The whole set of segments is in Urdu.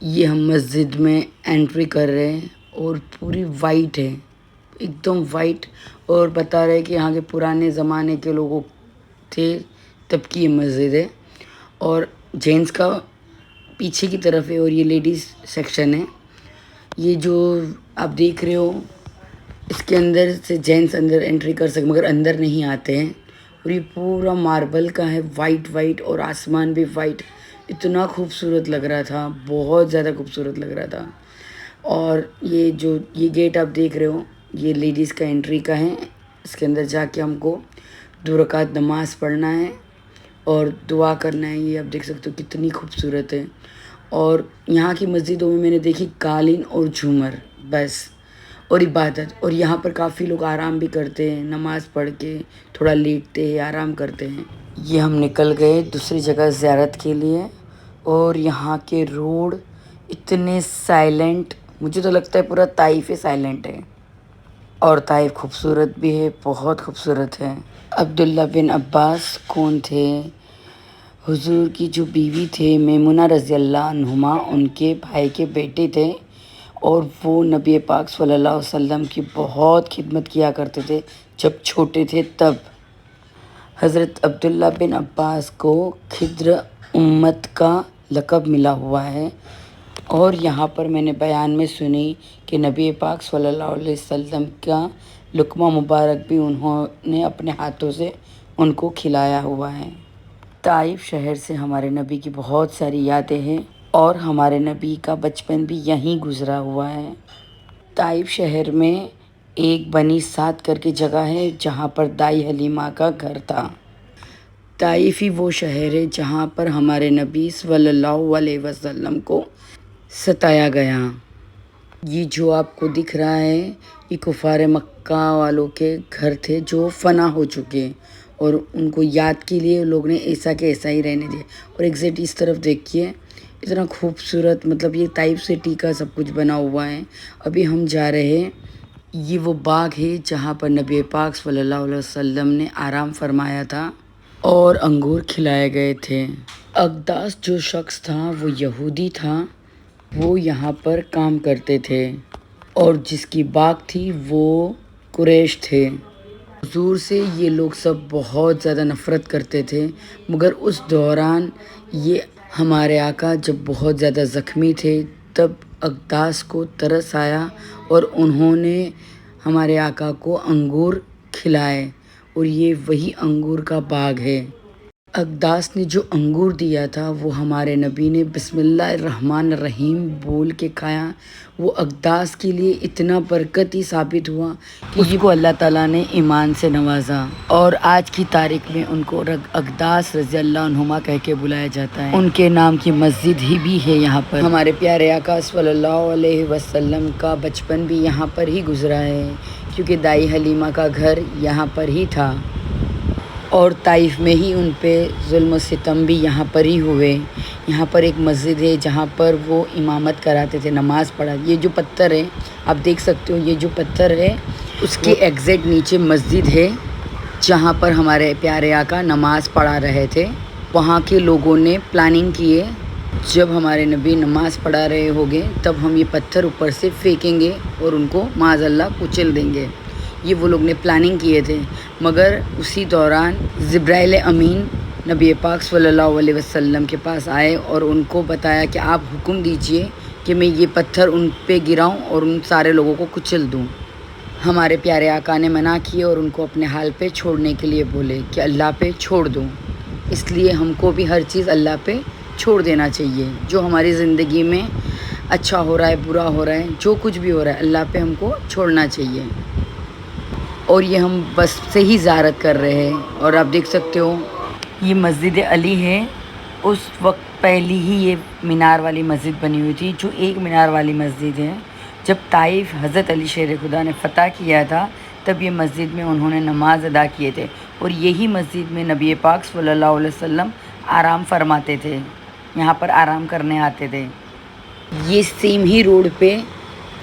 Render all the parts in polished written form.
یہ ہم مسجد میں انٹری کر رہے ہیں اور پوری وائٹ ہے، ایک دم وائٹ، اور بتا رہے کہ یہاں کے پرانے زمانے کے لوگوں تھے تب کی یہ مسجد ہے، اور جینٹس کا پیچھے کی طرف ہے اور یہ لیڈیز سیکشن ہے۔ یہ جو آپ دیکھ رہے ہو اس کے اندر سے جینٹس اندر انٹری کر سکتے مگر اندر نہیں آتے ہیں، اور یہ پورا ماربل کا ہے، وائٹ اور آسمان بھی وائٹ، اتنا خوبصورت لگ رہا تھا، بہت زیادہ خوبصورت لگ رہا تھا۔ اور یہ گیٹ آپ دیکھ رہے ہو یہ لیڈیز کا انٹری کا ہے، اس کے اندر جا کے ہم کو 2 رکعت نماز پڑھنا ہے اور دعا کرنا ہے۔ یہ آپ دیکھ سکتے ہو کتنی خوبصورت ہے، اور یہاں کی مسجدوں میں نے دیکھی قالین اور جھومر بس اور عبادت، اور یہاں پر کافی لوگ آرام بھی کرتے ہیں، نماز پڑھ کے تھوڑا لیٹتے ہیں، آرام کرتے ہیں۔ یہ ہم نکل گئے دوسری جگہ زیارت کے لیے، اور یہاں کے روڈ اتنے سائلنٹ، مجھے تو لگتا ہے پورا طائف سائلنٹ ہے، اور طائف خوبصورت بھی ہے، بہت خوبصورت ہے۔ عبداللہ بن عباس کون تھے؟ حضور کی جو بیوی تھے میمونہ رضی اللہ عنہما، ان کے بھائی کے بیٹے تھے، اور وہ نبی پاک صلی اللہ علیہ وسلم کی بہت خدمت کیا کرتے تھے جب چھوٹے تھے تب۔ حضرت عبداللہ بن عباس کو خضر امت کا لقب ملا ہوا ہے، اور یہاں پر میں نے بیان میں سنی کہ نبی پاک صلی اللہ علیہ وسلم کا لقمہ مبارک بھی انہوں نے اپنے ہاتھوں سے ان کو کھلایا ہوا ہے۔ طائف شہر سے ہمارے نبی کی بہت ساری یادیں ہیں، اور ہمارے نبی کا بچپن بھی یہیں گزرا ہوا ہے۔ طائف شہر میں ایک بنی سعد کر کے جگہ ہے جہاں پر دائی حلیمہ کا گھر تھا۔ طائف ہی وہ شہر ہے جہاں پر ہمارے نبی صلی اللہ علیہ وسلم کو ستایا گیا۔ یہ جو آپ کو دکھ رہا ہے یہ کفار مکہ والوں کے گھر تھے جو فنا ہو چکے، اور ان کو یاد کے لیے لوگ نے ایسا کہ ایسا ہی رہنے دیا۔ اور ایگزیکٹ اس طرف دیکھیے اتنا خوبصورت، مطلب یہ طائف سٹی کا سب کچھ بنا ہوا ہے۔ ابھی ہم جا رہے ہیں، یہ وہ باغ ہے جہاں پر نبی پاک صلی اللہ علیہ وسلم نے آرام فرمایا تھا اور انگور کھلائے گئے تھے۔ اقداس جو شخص تھا وہ یہودی تھا، وہ یہاں پر کام کرتے تھے، اور جس کی باغ تھی وہ قریش تھے۔ حضور سے یہ لوگ سب بہت زیادہ نفرت کرتے تھے، مگر اس دوران یہ ہمارے آقا جب بہت زیادہ زخمی تھے تب اقداس کو ترس آیا اور انہوں نے ہمارے آقا کو انگور کھلائے، اور یہ وہی انگور کا باغ ہے۔ اقداس نے جو انگور دیا تھا وہ ہمارے نبی نے بسم اللہ الرحمن الرحیم بول کے کھایا، وہ اقداس کے لیے اتنا برکتی ثابت ہوا کہ اس کو اللہ تعالیٰ نے ایمان سے نوازا، اور آج کی تاریخ میں ان کو اقداس رضی اللہ عنہما کہہ کے بلایا جاتا ہے۔ ان کے نام کی مسجد ہی بھی ہے یہاں پر۔ ہمارے پیارے آقا صلی اللہ علیہ وسلم کا بچپن بھی یہاں پر ہی گزرا ہے، کیونکہ دائی حلیمہ کا گھر یہاں پر ہی تھا، اور طائف میں ہی ان پہ ظلم و ستم بھی یہاں پر ہی ہوئے۔ یہاں پر ایک مسجد ہے جہاں پر وہ امامت کراتے تھے، نماز پڑھا۔ یہ جو پتھر ہے آپ دیکھ سکتے ہو، یہ جو پتھر ہے اس کے ایگزیکٹ نیچے مسجد ہے جہاں پر ہمارے پیارے آقا نماز پڑھا رہے تھے۔ وہاں کے لوگوں نے پلاننگ کی ہے، جب ہمارے نبی نماز پڑھا رہے ہوگے تب ہم یہ پتھر اوپر سے پھینکیں گے اور ان کو معاذ اللہ کچل دیں گے۔ یہ وہ لوگ نے پلاننگ کیے تھے، مگر اسی دوران جبرائیل امین نبی پاک صلی اللہ علیہ وسلم کے پاس آئے اور ان کو بتایا کہ آپ حکم دیجئے کہ میں یہ پتھر ان پہ گراؤں اور ان سارے لوگوں کو کچل دوں۔ ہمارے پیارے آقا نے منع کیے اور ان کو اپنے حال پہ چھوڑنے کے لیے بولے کہ اللہ پہ چھوڑ دوں۔ اس لیے ہم کو بھی ہر چیز اللہ پہ چھوڑ دینا چاہیے، جو ہماری زندگی میں اچھا ہو رہا ہے، برا ہو رہا ہے، جو کچھ بھی ہو رہا ہے اللہ پہ ہم کو چھوڑنا چاہیے۔ اور یہ ہم بس سے ہی زیارت کر رہے ہیں، اور آپ دیکھ سکتے ہو یہ مسجد علی ہے۔ اس وقت پہلی ہی یہ مینار والی مسجد بنی ہوئی تھی، جو ایک مینار والی مسجد ہے۔ جب طائف حضرت علی شیر خدا نے فتح کیا تھا تب یہ مسجد میں انہوں نے نماز ادا کیے تھے، اور یہی مسجد میں نبی پاک صلی اللہ علیہ وسلم آرام فرماتے تھے، یہاں پر آرام کرنے آتے تھے۔ یہ سیم ہی روڈ پہ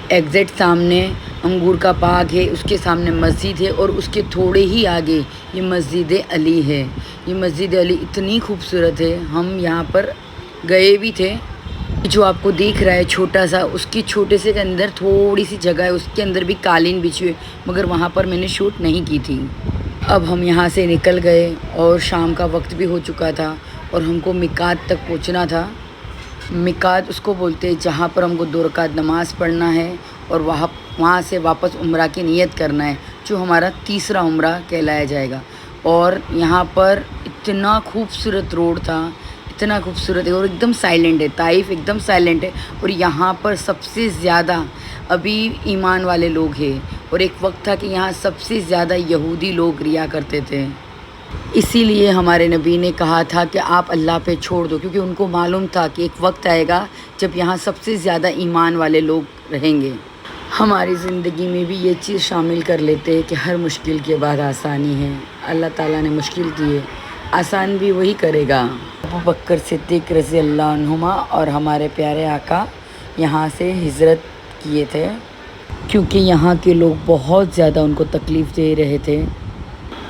ایگزیکٹ سامنے انگور کا باغ ہے، اس کے سامنے مسجد ہے، اور اس کے تھوڑے ہی آگے یہ مسجد علی ہے۔ یہ مسجد علی اتنی خوبصورت ہے، ہم یہاں پر گئے بھی تھے جو آپ کو دیکھ رہا ہے چھوٹا سا، اس کی چھوٹے سے کے اندر تھوڑی سی جگہ ہے، اس کے اندر بھی قالین بچھی ہوئی، مگر وہاں پر میں نے شوٹ نہیں کی تھی۔ اب ہم یہاں سے نکل گئے اور شام کا وقت بھی ہو چکا تھا اور ہم کو میقات تک پہنچنا تھا۔ میقات اس کو بولتے ہیں جہاں پر ہم کو 2 رکعت نماز پڑھنا ہے اور وہاں سے واپس عمرہ کی نیت کرنا ہے، جو ہمارا تیسرا عمرہ کہلایا جائے گا۔ اور یہاں پر اتنا خوبصورت روڈ تھا، اتنا خوبصورت ہے اور ایک دم سائلنٹ ہے، طائف ایک دم سائلنٹ ہے، اور یہاں پر سب سے زیادہ ابھی ایمان والے لوگ ہیں، اور ایک وقت تھا کہ یہاں سب سے زیادہ یہودی لوگ رہا کرتے تھے۔ اسی لیے ہمارے نبی نے کہا تھا کہ آپ اللہ پہ چھوڑ دو، کیونکہ ان کو معلوم تھا کہ ایک وقت آئے گا جب یہاں سب سے زیادہ ایمان والے لوگ رہیں گے۔ ہماری زندگی میں بھی یہ چیز شامل کر لیتے ہیں کہ ہر مشکل کے بعد آسانی ہے۔ اللہ تعالیٰ نے مشکل کی ہے، آسان بھی وہی کرے گا۔ ابو بکر صدیق رضی اللہ عنہما اور ہمارے پیارے آقا یہاں سے ہجرت کیے تھے، کیونکہ یہاں کے لوگ بہت زیادہ ان کو تکلیف دے رہے تھے۔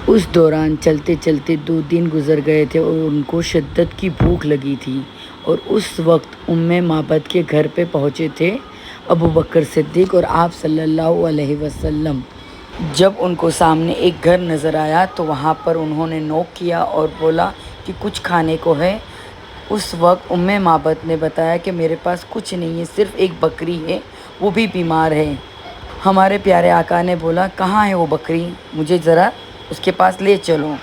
اس دوران چلتے چلتے 2 دن گزر گئے تھے اور ان کو شدت کی بھوک لگی تھی، اور اس وقت معبد کے گھر پہ پہنچے تھے ابو بکر صدیق اور آپ صلی اللہ علیہ وسلم۔ جب ان کو سامنے ایک گھر نظر آیا تو وہاں پر انہوں نے نوک کیا اور بولا کہ کچھ کھانے کو ہے۔ اس وقت معبد نے بتایا کہ میرے پاس کچھ نہیں ہے، صرف ایک بکری ہے، وہ بھی بیمار ہے۔ ہمارے پیارے آقا نے بولا کہاں ہے وہ بکری، مجھے ذرا اس کے پاس لے چلو۔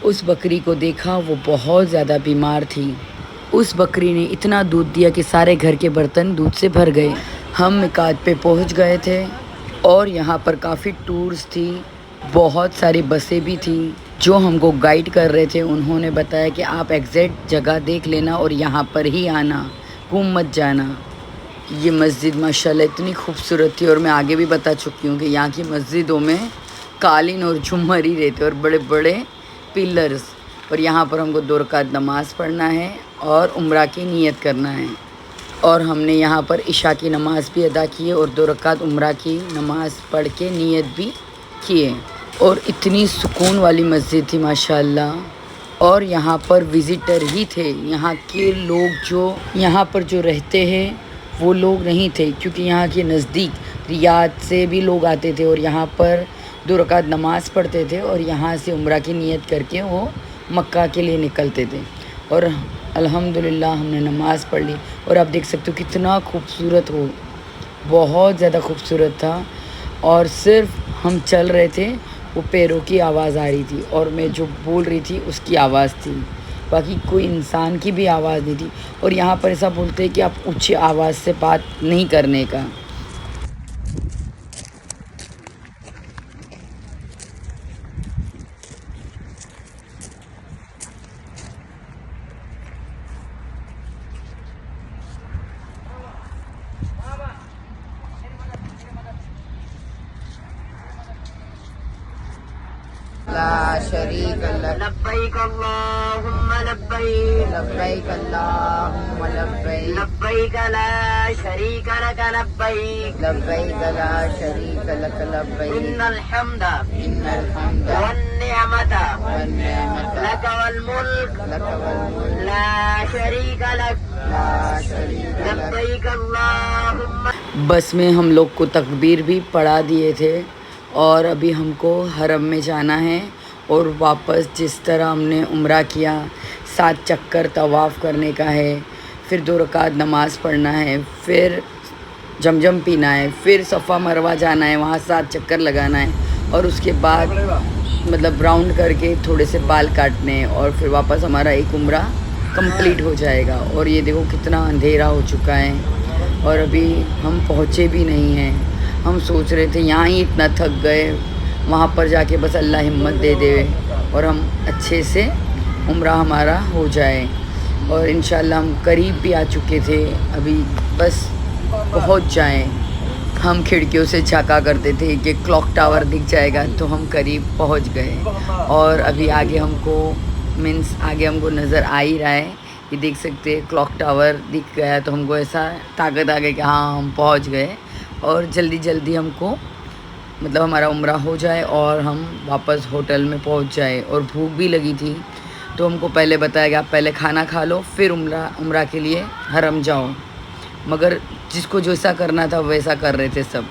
اس بکری کو دیکھا، وہ بہت زیادہ بیمار تھی۔ اس بکری نے اتنا دودھ دیا کہ سارے گھر کے برتن دودھ سے بھر گئے۔ ہم میقات پہ پہنچ گئے تھے اور یہاں پر کافی ٹورز تھی، بہت ساری بسیں بھی تھیں جو ہم کو گائیڈ کر رہے تھے۔ انہوں نے بتایا کہ آپ ایگزیکٹ جگہ دیکھ لینا اور یہاں پر ہی آنا، گھوم مت جانا۔ یہ مسجد ماشاءاللہ اتنی خوبصورت تھی، اور میں آگے بھی بتا چکی ہوں کہ یہاں کی مسجدوں میں قالین اور جھومر ہی رہتے اور بڑے بڑے پلرز، اور یہاں پر ہم کو 2 رکعت نماز پڑھنا ہے اور عمرہ کی نیت کرنا ہے۔ اور ہم نے یہاں پر عشاء کی نماز بھی ادا کی ہے اور 2 رکعت عمرہ کی نماز پڑھ کے نیت بھی کیے، اور اتنی سکون والی مسجد تھی ماشاءاللہ۔ اور یہاں پر وزٹر ہی تھے، یہاں کے لوگ جو یہاں پر جو رہتے ہیں وہ لوگ نہیں تھے، کیونکہ یہاں کے نزدیک ریاض سے بھی لوگ آتے تھے اور یہاں پر 2 رکعت نماز پڑھتے تھے اور یہاں سے عمرہ کی نیت کر کے وہ مکہ کے لیے نکلتے تھے۔ اور الحمدللہ ہم نے نماز پڑھ لی، اور آپ دیکھ سکتے ہو کتنا خوبصورت ہو، بہت زیادہ خوبصورت تھا۔ اور صرف ہم چل رہے تھے، وہ پیروں کی آواز آ رہی تھی اور میں جو بول رہی تھی اس کی آواز تھی، باقی کوئی انسان کی بھی آواز نہیں تھی۔ اور یہاں پر ایسا بولتے ہیں کہ آپ اونچی آواز سے بات نہیں کرنے کا۔ لا شریک لک لبیک اللہم لبیک لبیک اللہم لبیک لبیک لا شریک لک لبیک لبیک لا شریک لک لبیک ان الحمد ان الحمد والنعمت والنعمت لک والملک لک والملک لا شریک لک لا شریک لک لبیک اللہم۔ بس میں ہم لوگ کو تکبیر بھی پڑھا دیے تھے، اور ابھی ہم کو حرم میں جانا ہے اور واپس جس طرح ہم نے عمرہ کیا 7 چکر طواف کرنے کا ہے، پھر 2 رکعت نماز پڑھنا ہے، پھر جمجم پینا ہے، پھر صفا مروہ جانا ہے، وہاں 7 چکر لگانا ہے، اور اس کے بعد مطلب راؤنڈ کر کے تھوڑے سے بال کاٹنے ہیں، اور پھر واپس ہمارا ایک عمرہ کمپلیٹ ہو جائے گا۔ اور یہ دیکھو کتنا اندھیرا ہو چکا ہے اور ابھی ہم پہنچے بھی نہیں ہیں۔ ہم سوچ رہے تھے یہاں ہی اتنا تھک گئے، وہاں پر جا کے بس اللہ ہمت دے دے اور ہم اچھے سے عمرہ ہمارا ہو جائے۔ اور انشاءاللہ ہم قریب بھی آ چکے تھے، ابھی بس پہنچ جائیں۔ ہم کھڑکیوں سے جھانکا کرتے تھے کہ کلاک ٹاور دکھ جائے گا، تو ہم قریب پہنچ گئے، اور ابھی آگے ہم کو نظر آ ہی رہا ہے، یہ دیکھ سکتے کلاک ٹاور دکھ گیا، تو ہم کو ایسا طاقت آ گئی کہ ہاں ہم پہنچ گئے، اور جلدی جلدی ہم کو مطلب ہمارا عمرہ ہو جائے اور ہم واپس ہوٹل میں پہنچ جائے۔ اور بھوک بھی لگی تھی، تو ہم کو پہلے بتایا کہ آپ پہلے کھانا کھا لو، پھر عمرہ کے لیے حرم جاؤ۔ مگر جس کو جیسا کرنا تھا ویسا کر رہے تھے سب.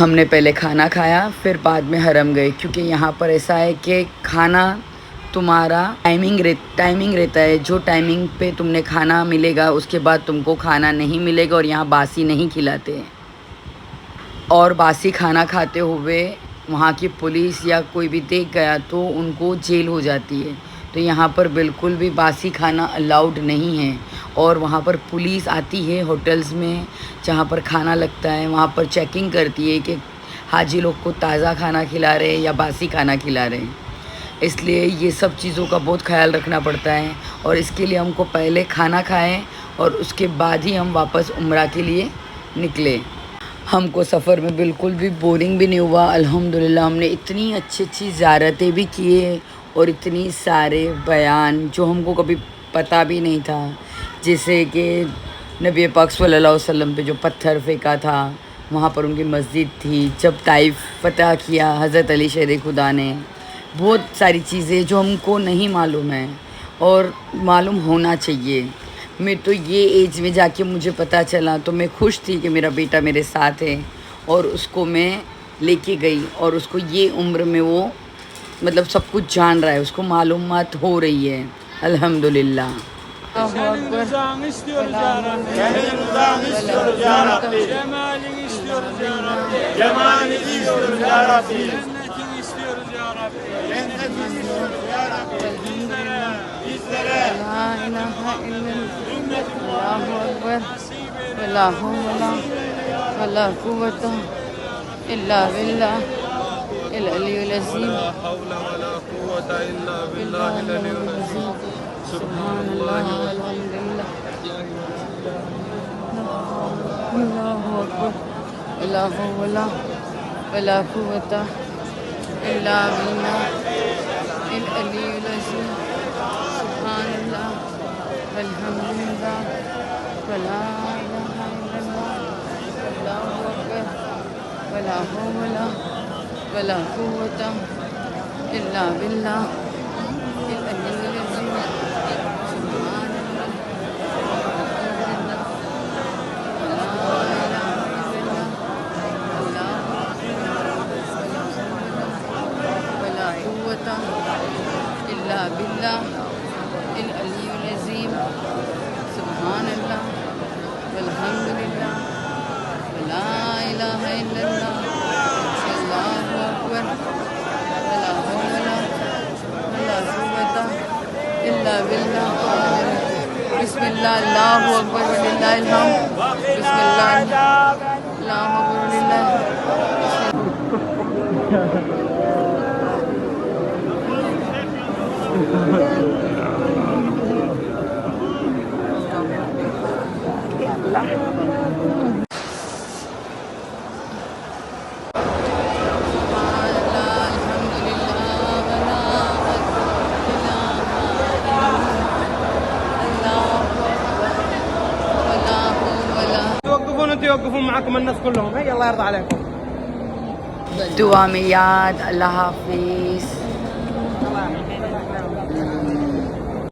ہم نے پہلے کھانا کھایا پھر بعد میں حرم گئے کیونکہ یہاں پر ایسا ہے کہ کھانا تمہارا ٹائمنگ رہتا ہے. جو ٹائمنگ پہ تم نے کھانا ملے گا اس کے بعد تم کو کھانا نہیں ملے گا, اور یہاں باسی نہیں کھلاتے. اور باسی کھانا کھاتے ہوئے وہاں کی پولیس یا کوئی بھی دیکھ گیا تو ان کو جیل ہو جاتی ہے. تو یہاں پر بالکل بھی باسی کھانا الاؤڈ نہیں ہے. اور وہاں پر پولیس آتی ہے ہوٹلز میں جہاں پر کھانا لگتا ہے, وہاں پر چیکنگ کرتی ہے کہ حاجی لوگ کو تازہ کھانا کھلا رہے ہیں یا باسی کھانا کھلا رہے ہیں. اس لیے یہ سب چیزوں کا بہت خیال رکھنا پڑتا ہے, اور اس کے لیے ہم کو پہلے کھانا کھائیں اور اس کے بعد ہی ہم واپس عمرہ کے لیے نکلے. ہم کو سفر میں بالکل بھی بورنگ بھی نہیں ہوا. الحمدللہ ہم نے اتنی اچھی زیارتیں بھی کیے اور اتنی سارے بیان جو ہم کو کبھی پتہ بھی نہیں تھا, جیسے کہ نبی پاک صلی اللہ علیہ وسلم پہ جو پتھر پھینکا تھا, وہاں پر ان کی مسجد تھی, جب طائف فتح کیا حضرت علی شہید خدا نے, بہت ساری چیزیں جو ہم کو نہیں معلوم ہیں اور معلوم ہونا چاہیے. میں تو یہ ایج میں جا کے مجھے پتہ چلا تو میں خوش تھی کہ میرا بیٹا میرے ساتھ ہے اور اس کو میں لے کے گئی, اور اس کو یہ عمر میں وہ مطلب سب کچھ jaan رہا ہے, اس کو معلومات ہو رہی ہے. الحمدللہ. Senin rızanı istiyoruz ya Rabbi. Senin rızanı istiyoruz ya Rabbi. Cemalini istiyoruz ya Rabbi. Cemalini istiyoruz ya Rabbi. Cennetini istiyoruz ya Rabbi. Cennetini istiyoruz ya Rabbi. Bizlere. La ilahe illallah. Allahu Ekber. Ve la havle ve la kuvvete illa billah. El-aliyyul azim. La havle ve la kuvvete illa billahil aliyyul azim. سبحان اللہ والحمد للہ اللہ اکبر لا حول ولا قوة الا باللہ العلی العظیم سبحان اللہ والحمد للہ ولا الہ الا اللہ اللہ اکبر ولا حول ولا قوة الا باللہ العلی العظیم إلا بالله العلي العظيم سبحان الله والحمد لله ولا إله إلا الله الله أكبر ولا حول ولا قوة إلا بالله بسم الله الله أكبر ولله الحمد بسم الله الله أكبر ولله يوقفون معكم الناس كلهم هي الله يرضى عليكم. دعا میں یاد. اللہ حافظ.